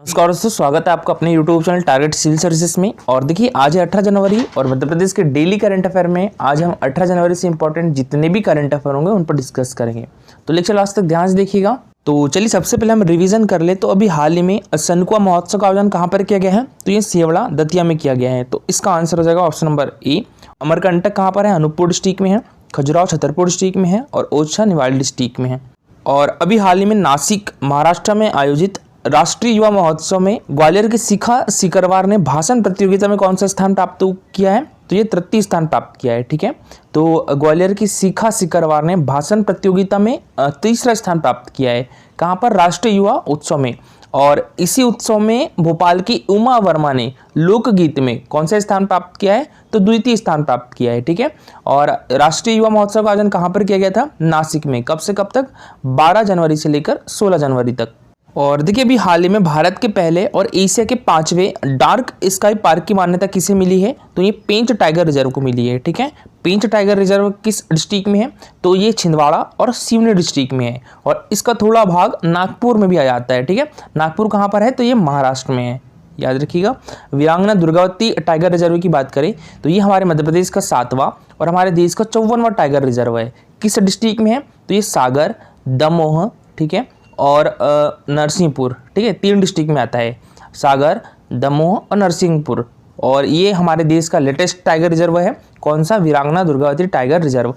नमस्कार दोस्तों, स्वागत है आपका अपने YouTube channel target civil services में। और देखिए आज है 18 जनवरी और मध्य प्रदेश के डेली करंट अफेयर में आज हम 18 जनवरी से इंपॉर्टेंट जितने भी करंट अफेयर होंगे उन पर डिस्कस करेंगे। तो लेक्चर लास्ट तक ध्यान से देखिएगा। तो चलिए सबसे पहले हम रिवीजन कर ले। तो अभी हाल ही में सनकुआ महोत्सव का आयोजन कहाँ पर किया गया है? तो ये सेवड़ा दतिया में किया गया है। तो इसका आंसर हो जाएगा ऑप्शन नंबर ए। अमरकंटक कहाँ पर है? अनूपपुर डिस्ट्रिक्ट में है। खजुराहो छतरपुर डिस्ट्रिक्ट में है और ओरछा निवाड़ी डिस्ट्रिक्ट में है। और अभी हाल ही में नासिक महाराष्ट्र में आयोजित राष्ट्रीय युवा महोत्सव में ग्वालियर के शिखा सिकरवार ने भाषण प्रतियोगिता में कौन सा स्थान प्राप्त किया है? तो ये तृतीय स्थान प्राप्त किया है। ठीक है, तो ग्वालियर की शिखा सिकरवार ने भाषण प्रतियोगिता में तीसरा स्थान प्राप्त किया है। कहाँ पर? राष्ट्रीय युवा उत्सव में। और इसी उत्सव में भोपाल की उमा वर्मा ने लोकगीत में कौन सा स्थान प्राप्त किया है? तो द्वितीय स्थान प्राप्त किया है। ठीक है, और राष्ट्रीय युवा महोत्सव का आयोजन कहाँ पर किया गया था? नासिक में। कब से कब तक? 12 जनवरी से लेकर 16 जनवरी तक। और देखिए अभी हाल ही में भारत के पहले और एशिया के 5वें डार्क स्काई पार्क की मान्यता किसे मिली है? तो ये पेंच टाइगर रिजर्व को मिली है। ठीक है, पेंच टाइगर रिजर्व किस डिस्ट्रिक्ट में है? तो ये छिंदवाड़ा और सिवनी डिस्ट्रिक्ट में है। और इसका थोड़ा भाग नागपुर में भी आ जाता है। ठीक है, नागपुर कहाँ पर है? तो ये महाराष्ट्र में है, याद रखिएगा। वीरांगना दुर्गावती टाइगर रिजर्व की बात करें तो ये हमारे मध्य प्रदेश का 7वां और हमारे देश का 54वां टाइगर रिजर्व है। किस डिस्ट्रिक्ट में है? तो ये सागर, दमोह, ठीक है, और नरसिंहपुर। ठीक है, 3 डिस्ट्रिक्ट में आता है, सागर, दमोह और नरसिंहपुर। और ये हमारे देश का लेटेस्ट टाइगर रिजर्व है। कौन सा? वीरांगना दुर्गावती टाइगर रिजर्व।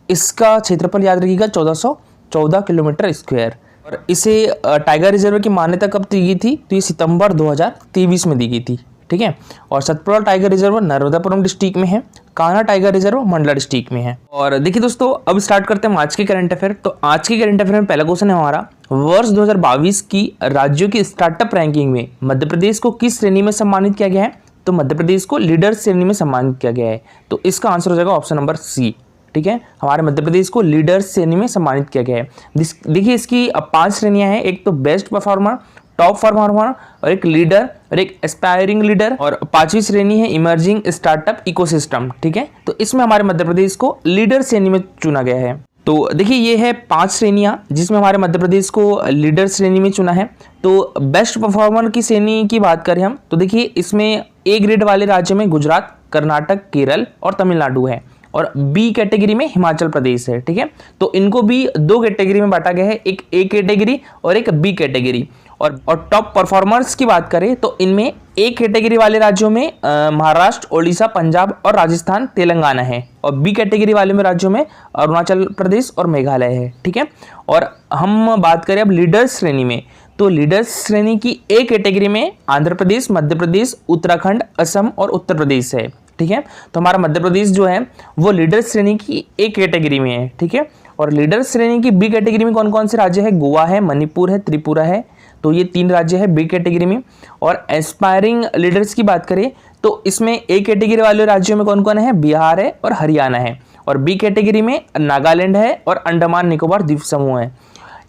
इसका क्षेत्रफल याद रखिएगा 1414 किलोमीटर स्क्वायर। और इसे टाइगर रिजर्व की मान्यता कब दी गई थी? तो ये सितंबर 2023 में दी गई थी। ठीक है, और Satpura tiger reserve Narmadapuram district में है। Kanha tiger reserve Mandla district में है। और देखिए दोस्तों, अब स्टार्ट करते हैं आज के करंट अफेयर। तो आज के करंट अफेयर में पहला क्वेश्चन है हमारा, वर्ष 2022 की राज्यों की स्टार्टअप रैंकिंग में मध्य प्रदेश को किस श्रेणी में सम्मानित किया गया है? तो मध्य प्रदेश को लीडर श्रेणी में सम्मानित किया गया है। तो इसका आंसर हो जाएगा ऑप्शन नंबर सी। ठीक है, हमारे मध्य प्रदेश को लीडर श्रेणी में सम्मानित किया गया है। देखिए इसकी 5 श्रेणियां हैं। एक तो बेस्ट परफॉर्मर, टॉप परफॉर्मर और एक लीडर और एक एस्पायरिंग लीडर, और 5वीं श्रेणी है इमर्जिंग स्टार्टअप इकोसिस्टम। ठीक है, तो इसमें हमारे मध्य प्रदेश को लीडर श्रेणी में चुना गया है। तो देखिए ये है 5 श्रेणियां जिसमें हमारे मध्य प्रदेश को लीडर श्रेणी में चुना है। तो बेस्ट परफॉर्मर की श्रेणी की बात करें हम तो देखिए इसमें ए ग्रेड वाले राज्य में गुजरात, कर्नाटक, केरल और तमिलनाडु है। और बी कैटेगरी में हिमाचल प्रदेश है। ठीक है, तो इनको भी 2 कैटेगरी में बांटा गया है, एक ए कैटेगरी और एक बी कैटेगरी। और टॉप परफॉर्मर्स की बात करें तो इनमें ए कैटेगरी वाले राज्यों में महाराष्ट्र, ओडिशा, पंजाब और राजस्थान, तेलंगाना है। और बी कैटेगरी वाले में राज्यों में अरुणाचल प्रदेश और मेघालय है। ठीक है, और हम बात करें अब लीडर्स श्रेणी में तो लीडर्स श्रेणी की ए कैटेगरी में आंध्र प्रदेश, मध्य प्रदेश, उत्तराखंड, असम और उत्तर प्रदेश है। ठीक है, तो हमारा मध्य प्रदेश जो है वो लीडर श्रेणी की ए कैटेगरी में है। ठीक है, और लीडर श्रेणी की बी कैटेगरी में कौन कौन से राज्य है? गोवा है, मणिपुर है, त्रिपुरा है। तो ये 3 राज्य है बी कैटेगरी में। और एस्पायरिंग लीडर्स की बात करें तो इसमें ए कैटेगरी वाले राज्यों में कौन कौन है? बिहार है और हरियाणा है। और बी कैटेगरी में नागालैंड है और अंडमान निकोबार द्वीप समूह है।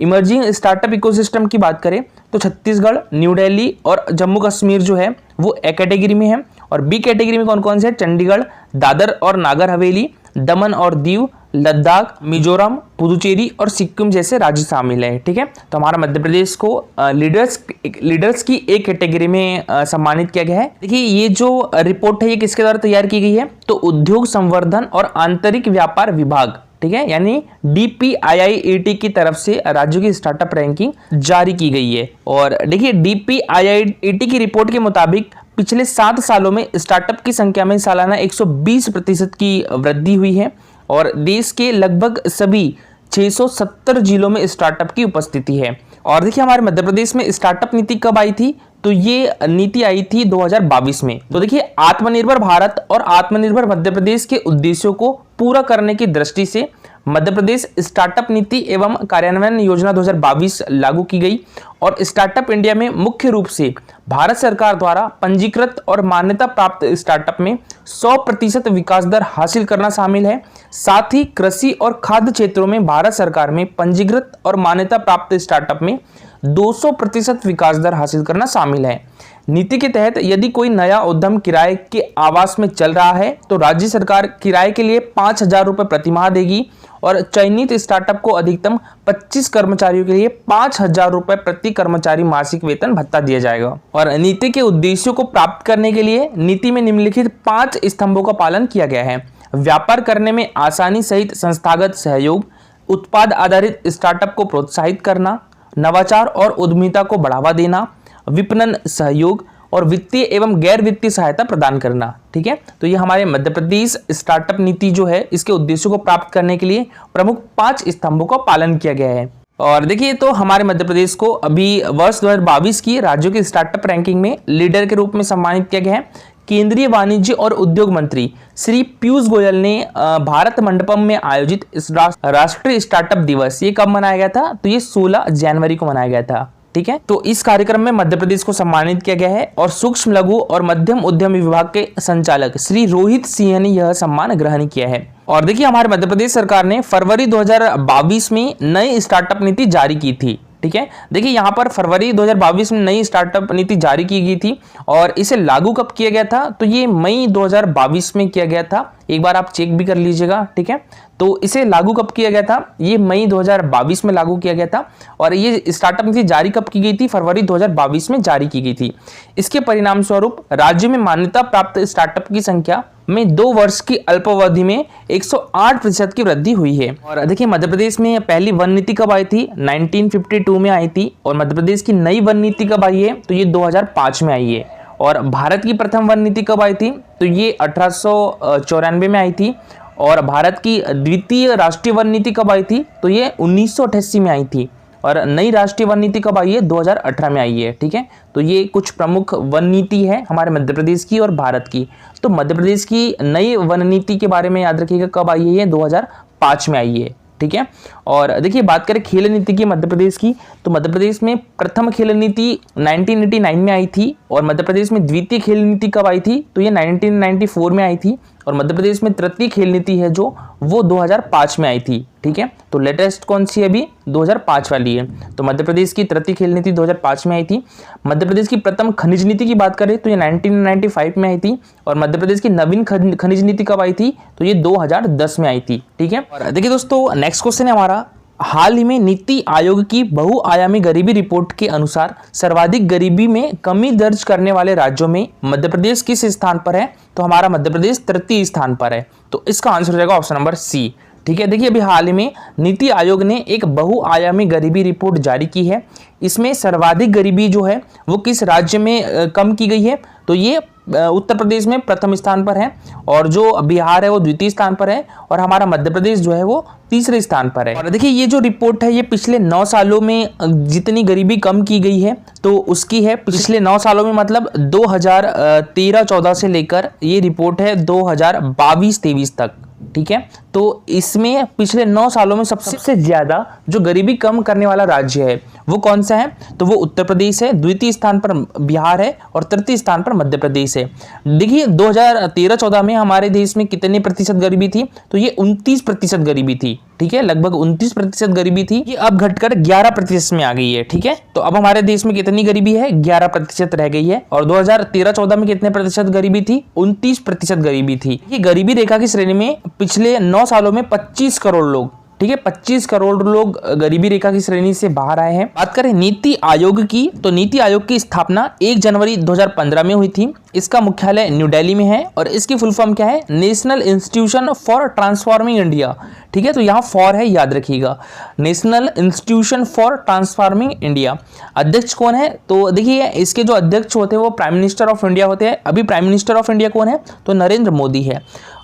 इमर्जिंग स्टार्टअप इकोसिस्टम की बात करें तो छत्तीसगढ़, न्यू दिल्ली और जम्मू कश्मीर जो है वो ए कैटेगरी में है। और बी कैटेगरी में कौन कौन से? चंडीगढ़, दादर और नागर हवेली, दमन और दीव, लद्दाख, मिजोरम, पुदुचेरी और सिक्किम जैसे राज्य शामिल है। ठीक है, तो हमारा मध्य प्रदेश को लीडर्स की एक कैटेगरी में सम्मानित किया गया है। देखिए ये जो रिपोर्ट है ये किसके द्वारा तैयार की गई है? तो उद्योग संवर्धन और आंतरिक व्यापार विभाग, ठीक है, यानी DPIIT की तरफ से राज्यों की स्टार्टअप रैंकिंग जारी की गई है। और देखिए DPIIT की रिपोर्ट के मुताबिक पिछले 7 सालों में स्टार्टअप की संख्या में सालाना 120% की वृद्धि हुई है। और देश के लगभग सभी 670 जिलों में स्टार्टअप की उपस्थिति है। और देखिए हमारे मध्य प्रदेश में स्टार्टअप नीति कब आई थी? तो ये नीति आई थी 2022 में। तो देखिए आत्मनिर्भर भारत और आत्मनिर्भर मध्य प्रदेश के उद्देश्यों को पूरा करने की दृष्टि से मध्य प्रदेश स्टार्टअप नीति एवं कार्यान्वयन योजना 2022 लागू की गई। और स्टार्टअप इंडिया में मुख्य रूप से भारत सरकार द्वारा पंजीकृत और मान्यता प्राप्त स्टार्टअप में 100% विकास दर हासिल करना शामिल है। साथ ही कृषि और खाद्य क्षेत्रों में भारत सरकार में पंजीकृत और मान्यता प्राप्त स्टार्टअप में 200% विकास दर हासिल करना शामिल है। नीति के तहत यदि कोई नया उद्यम किराए के आवास में चल रहा है तो राज्य सरकार किराए के लिए 5,000 रुपये प्रतिमाह देगी और चयनित स्टार्टअप को अधिकतम 25 कर्मचारियों के लिए 5,000 रुपये प्रति कर्मचारी मासिक वेतन भत्ता दिया जाएगा। और नीति के उद्देश्यों को प्राप्त करने के लिए नीति में निम्नलिखित 5 स्तंभों का पालन किया गया है। व्यापार करने में आसानी सहित संस्थागत सहयोग, उत्पाद आधारित स्टार्टअप को प्रोत्साहित करना, नवाचार और उद्यमिता को बढ़ावा देना, विपणन सहयोग और वित्तीय एवं गैर वित्तीय सहायता प्रदान करना। ठीक है, तो ये हमारे मध्य प्रदेश स्टार्टअप नीति जो है इसके उद्देश्यों को प्राप्त करने के लिए प्रमुख 5 स्तंभों का पालन किया गया है। और देखिए, तो हमारे मध्य प्रदेश को अभी वर्ष 2022 की राज्यों की स्टार्टअप रैंकिंग में लीडर के रूप में सम्मानित किया गया है। केंद्रीय वाणिज्य और उद्योग मंत्री श्री पीयूष गोयल ने भारत मंडपम में आयोजित इस राष्ट्रीय स्टार्टअप दिवस ये कब मनाया गया था? तो ये 16 जनवरी को मनाया गया था। ठीक है, तो इस कार्यक्रम में मध्य प्रदेश को सम्मानित किया गया है और सूक्ष्म लघु और मध्यम उद्यम विभाग के संचालक श्री रोहित सिंह ने यह सम्मान ग्रहण किया है। और देखिए, हमारे मध्य प्रदेश सरकार ने फरवरी 2022 में नई स्टार्टअप नीति जारी की थी। ठीक है, देखिए यहाँ पर फरवरी 2022 में नई स्टार्टअप नीति जारी की गई थी और इसे लागू कब किया गया था? तो ये मई 2022 में किया गया था। एक बार आप चेक भी कर लीजिएगा। ठीक है, तो इसे लागू कब किया गया था? ये मई 2022 में लागू किया गया था और ये स्टार्टअप नीति जारी कब की गई थी? फरवरी 2022 में जारी की गई थी। इसके परिणाम स्वरूप राज्य में मान्यता प्राप्त स्टार्टअप की संख्या में 2 वर्ष की अल्पावधि में 108% की वृद्धि हुई है। और देखिए, मध्य प्रदेश में पहली वन नीति कब आई थी? 1952 में आई थी। और मध्य प्रदेश की नई वन नीति कब आई है? तो ये 2005 में आई है। और भारत की प्रथम वन नीति कब आई थी? तो ये 1894 में आई थी। और भारत की द्वितीय राष्ट्रीय वन नीति कब आई थी? तो ये 1988 में आई थी। और नई राष्ट्रीय वन नीति कब आई है? 2018 में आई है। ठीक है, तो ये कुछ प्रमुख वन नीति है हमारे मध्य प्रदेश की और भारत की। तो मध्य प्रदेश की नई वन नीति के बारे में याद रखिएगा, कब आई है? ये 2005 में आई है। ठीक है, और देखिए, बात करें खेल नीति की मध्य प्रदेश की, तो मध्य प्रदेश में प्रथम खेल नीति 1989 में आई थी। और मध्य प्रदेश में द्वितीय खेल नीति कब आई थी? तो ये 1994 में आई थी। और मध्य प्रदेश में तृतीय खेल नीति है जो वो 2005 में आई थी। ठीक है, तो लेटेस्ट कौन सी है? अभी 2005 वाली है। तो मध्य प्रदेश की तृतीय खेल नीति 2005 में आई थी। मध्य प्रदेश की प्रथम खनिज नीति की बात करें तो ये 1995 में आई थी। और मध्य प्रदेश की नवीन खनिज नीति कब आई थी? तो ये 2010 में आई थी। ठीक है, और देखिए दोस्तों, नेक्स्ट क्वेश्चन है हमारा, हाल ही में नीति आयोग की बहुआयामी गरीबी रिपोर्ट के अनुसार सर्वाधिक गरीबी में कमी दर्ज करने वाले राज्यों में मध्य प्रदेश किस स्थान पर है? तो हमारा मध्य प्रदेश तृतीय स्थान पर है। तो इसका आंसर हो जाएगा ऑप्शन नंबर सी। ठीक है, देखिए, अभी हाल ही में नीति आयोग ने एक बहुआयामी गरीबी रिपोर्ट जारी की है। इसमें सर्वाधिक गरीबी जो है वो किस राज्य में कम की गई है? तो ये उत्तर प्रदेश में प्रथम स्थान पर है और जो बिहार है वो द्वितीय स्थान पर है और हमारा मध्य प्रदेश जो है वो तीसरे स्थान पर है। और देखिए, ये जो रिपोर्ट है ये पिछले 9 सालों में जितनी गरीबी कम की गई है तो उसकी है पिछले 9 सालों में, मतलब 2013-14 से लेकर ये रिपोर्ट है 2022-23 तक। ठीक है, तो इसमें पिछले 9 सालों में सबसे ज्यादा जो गरीबी कम करने वाला राज्य है वो कौन सा है? तो वो उत्तर प्रदेश है, द्वितीय स्थान पर बिहार है और तृतीय स्थान पर मध्य प्रदेश है। देखिए, 2013-14 में हमारे देश में कितने प्रतिशत गरीबी थी? तो ये 29% गरीबी थी। ठीक है, लगभग 29% गरीबी थी। ये अब घटकर 11% में आ गई है। ठीक है, तो अब हमारे देश में कितनी गरीबी है? 11% रह गई है। और 2013-14 में कितने प्रतिशत गरीबी थी? 29% गरीबी थी। ये गरीबी रेखा की श्रेणी में पिछले 9 सालों में 25 करोड़ लोग, ठीक है, 25 करोड़ लोग गरीबी रेखा की श्रेणी से बाहर आए हैं। बात करें नीति आयोग की, तो नीति आयोग की स्थापना 1 जनवरी 2015 में हुई थी। इसका मुख्यालय न्यू दिल्ली में है और इसकी फुल फॉर्म क्या है? National institution for transforming India. ठीक है, तो यहाँ फॉर है, याद रखिएगा, national institution for transforming India. अध्यक्ष कौन है? तो देखिए, इसके जो अध्यक्ष होते हैं वो प्राइम मिनिस्टर ऑफ इंडिया होते हैं। अभी प्राइम मिनिस्टर ऑफ इंडिया कौन है? तो नरेंद्र मोदी है।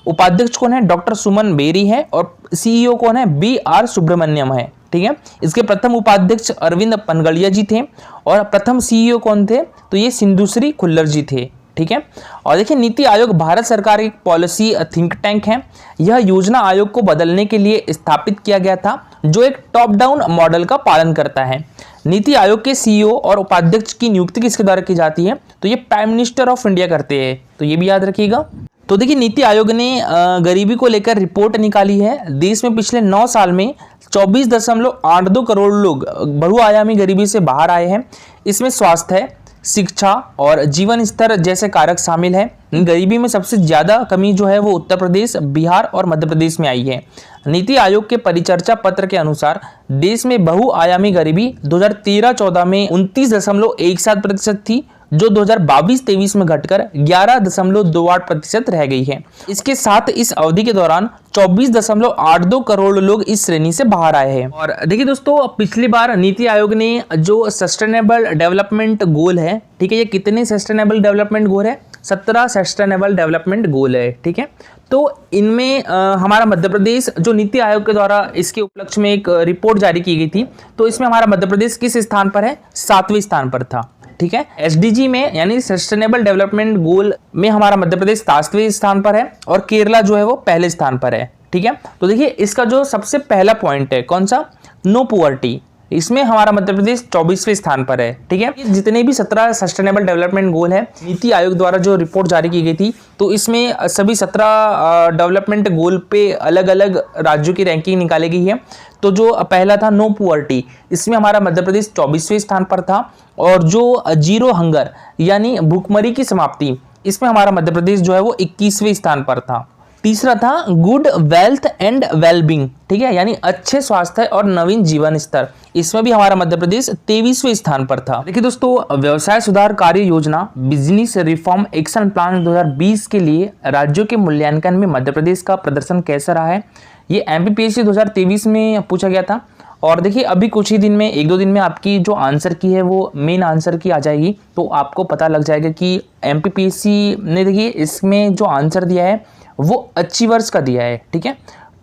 उपाध्यक्ष कौन है? डॉक्टर सुमन बेरी है। और सीईओ कौन है? BR सुब्रमण्यम है। ठीक है, इसके प्रथम उपाध्यक्ष अरविंद पनगड़िया जी थे और प्रथम सीईओ कौन थे? तो ये सिंधुश्री खुल्लर जी थे। ठीक है, और देखिए, नीति आयोग भारत सरकार की पॉलिसी थिंक टैंक है। यह योजना आयोग को बदलने के लिए स्थापित किया गया था जो एक टॉप डाउन मॉडल का पालन करता है। नीति आयोग के सीईओ और उपाध्यक्ष की नियुक्ति किसके द्वारा की जाती है? तो ये प्राइम मिनिस्टर ऑफ इंडिया करते हैं। तो ये भी याद रखिएगा। तो देखिए, नीति आयोग ने गरीबी को लेकर रिपोर्ट निकाली है। देश में पिछले 9 साल में 24.82 करोड़ लोग बहुआयामी गरीबी से बाहर आए हैं। इसमें स्वास्थ्य है, शिक्षा और जीवन स्तर जैसे कारक शामिल हैं। गरीबी में सबसे ज्यादा कमी जो है वो उत्तर प्रदेश, बिहार और मध्य प्रदेश में आई है। नीति आयोग के परिचर्चा पत्र के अनुसार देश में बहुआयामी गरीबी 2013-14 में 29.17% थी, जो 2022-23 में घटकर 11.28% रह गई है। इसके साथ इस अवधि के दौरान 24.82 करोड़ लोग इस श्रेणी से बाहर आए हैं। और देखिए दोस्तों, पिछली बार नीति आयोग ने जो सस्टेनेबल डेवलपमेंट गोल है, ठीक है, ये कितने सस्टेनेबल डेवलपमेंट गोल है? 17 सस्टेनेबल डेवलपमेंट गोल है, ठीक है। तो इनमें हमारा मध्य प्रदेश जो नीति आयोग के द्वारा इसके उपलक्ष्य में एक रिपोर्ट जारी की गई थी, तो इसमें हमारा मध्य प्रदेश किस स्थान पर है? 7वें स्थान पर था, ठीक है। एसडीजी में यानी सस्टेनेबल डेवलपमेंट गोल में हमारा मध्य प्रदेश 7वें स्थान पर है और केरला जो है वो पहले स्थान पर है, ठीक है। तो देखिए इसका जो सबसे पहला पॉइंट है कौन सा? नो पुअर्टी, इसमें हमारा मध्य प्रदेश 24वें स्थान पर है, ठीक है। जितने भी 17 सस्टेनेबल डेवलपमेंट गोल है, नीति आयोग द्वारा जो रिपोर्ट जारी की गई थी, तो इसमें सभी 17 डेवलपमेंट गोल पे अलग अलग राज्यों की रैंकिंग निकाली गई है। तो जो पहला था नो पुअर्टी, इसमें हमारा मध्य प्रदेश 24वें स्थान पर था। और जो जीरो हंगर यानी भूखमरी की समाप्ति, इसमें हमारा मध्य प्रदेश जो है वो 21वें स्थान पर था। तीसरा था गुड वेल्थ एंड वेलबींग, ठीक है, यानी अच्छे स्वास्थ्य और नवीन जीवन स्तर, इसमें भी हमारा मध्य प्रदेश 23वें स्थान पर था। देखिए दोस्तों, व्यवसाय सुधार कार्य योजना बिजनेस रिफॉर्म एक्शन प्लान 2020 के लिए राज्यों के मूल्यांकन में मध्य प्रदेश का प्रदर्शन कैसा रहा है? ये एमपीपीएससी 2023 में पूछा गया था। और देखिए अभी कुछ ही दिन में, 1-2 दिन में आपकी जो आंसर की है वो मेन आंसर की आ जाएगी, तो आपको पता लग जाएगा कि एमपीपीएससी ने देखिए इसमें जो आंसर दिया है वो अचीवर्स का दिया है, ठीक है।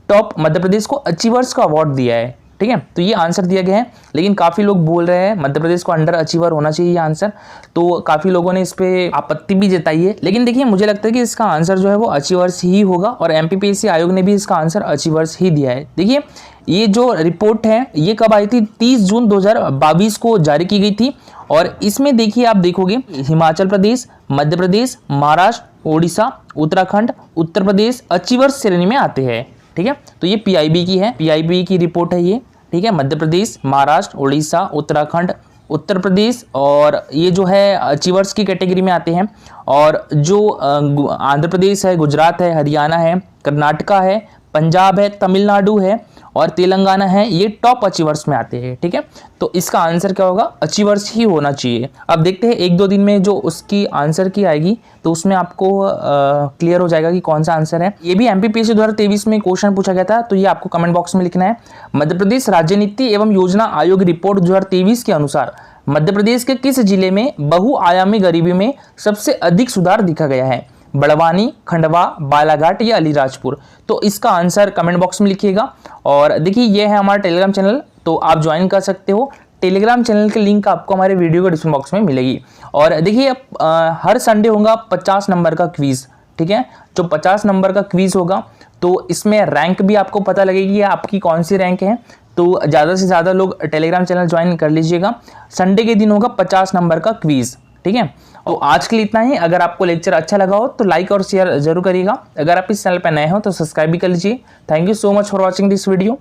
टॉप मध्य प्रदेश को अचीवर्स का अवार्ड दिया है, ठीक है। तो ये आंसर दिया गया है, लेकिन काफ़ी लोग बोल रहे हैं मध्य प्रदेश को अंडर अचीवर होना चाहिए ये आंसर, तो काफ़ी लोगों ने इस पे आपत्ति भी जताई है। लेकिन देखिए मुझे लगता है कि इसका आंसर जो है वो अचीवर्स ही होगा और एमपीपीएससी आयोग ने भी इसका आंसर अचीवर्स ही दिया है। देखिए ये जो रिपोर्ट है ये कब आई थी? 30 जून 2022 को जारी की गई थी। और इसमें देखिए आप देखोगे हिमाचल प्रदेश, मध्य प्रदेश, महाराष्ट्र, ओडिशा, उत्तराखंड, उत्तर प्रदेश अचीवर्स श्रेणी में आते हैं, ठीक है। तो ये पीआईबी की है, पीआईबी की रिपोर्ट है ये, ठीक है। मध्य प्रदेश, महाराष्ट्र, उड़ीसा, उत्तराखंड, उत्तर प्रदेश और ये जो है अचीवर्स की कैटेगरी में आते हैं। और जो आंध्र प्रदेश है, गुजरात है, हरियाणा है, कर्नाटका है, पंजाब है, तमिलनाडु है और तेलंगाना है, ये टॉप अचीवर्स में आते हैं, ठीक है। तो इसका आंसर क्या होगा? अचीवर्स ही होना चाहिए। अब देखते हैं 1-2 दिन में जो उसकी आंसर की आएगी तो उसमें आपको क्लियर हो जाएगा कि कौन सा आंसर है। ये भी एमपीपीएससी 2023 में क्वेश्चन पूछा गया था, तो ये आपको कमेंट बॉक्स में लिखना है। मध्य प्रदेश राज्य नीति एवं योजना आयोग रिपोर्ट 2023 के अनुसार मध्य प्रदेश के किस जिले में बहुआयामी गरीबी में सबसे अधिक सुधार दिखा गया है? बड़वानी, खंडवा, बालाघाट या अलीराजपुर? तो इसका आंसर कमेंट बॉक्स में लिखिएगा। और देखिए ये है हमारा टेलीग्राम चैनल, तो आप ज्वाइन कर सकते हो। टेलीग्राम चैनल के लिंक आपको हमारे वीडियो के डिस्क्रिप्शन बॉक्स में मिलेगी। और देखिए हर संडे होगा 50 नंबर का क्विज, ठीक है। जो 50 नंबर का क्विज होगा तो इसमें रैंक भी आपको पता लगेगी आपकी कौन सी रैंक है। तो ज़्यादा से ज़्यादा लोग टेलीग्राम चैनल ज्वाइन कर लीजिएगा। संडे के दिन होगा 50 नंबर का क्विज, ठीक है। तो आज के लिए इतना ही। अगर आपको लेक्चर अच्छा लगा हो तो लाइक और शेयर जरूर करिएगा। अगर आप इस चैनल पर नए हो तो सब्सक्राइब भी कर लीजिए। Thank you so much for watching this video.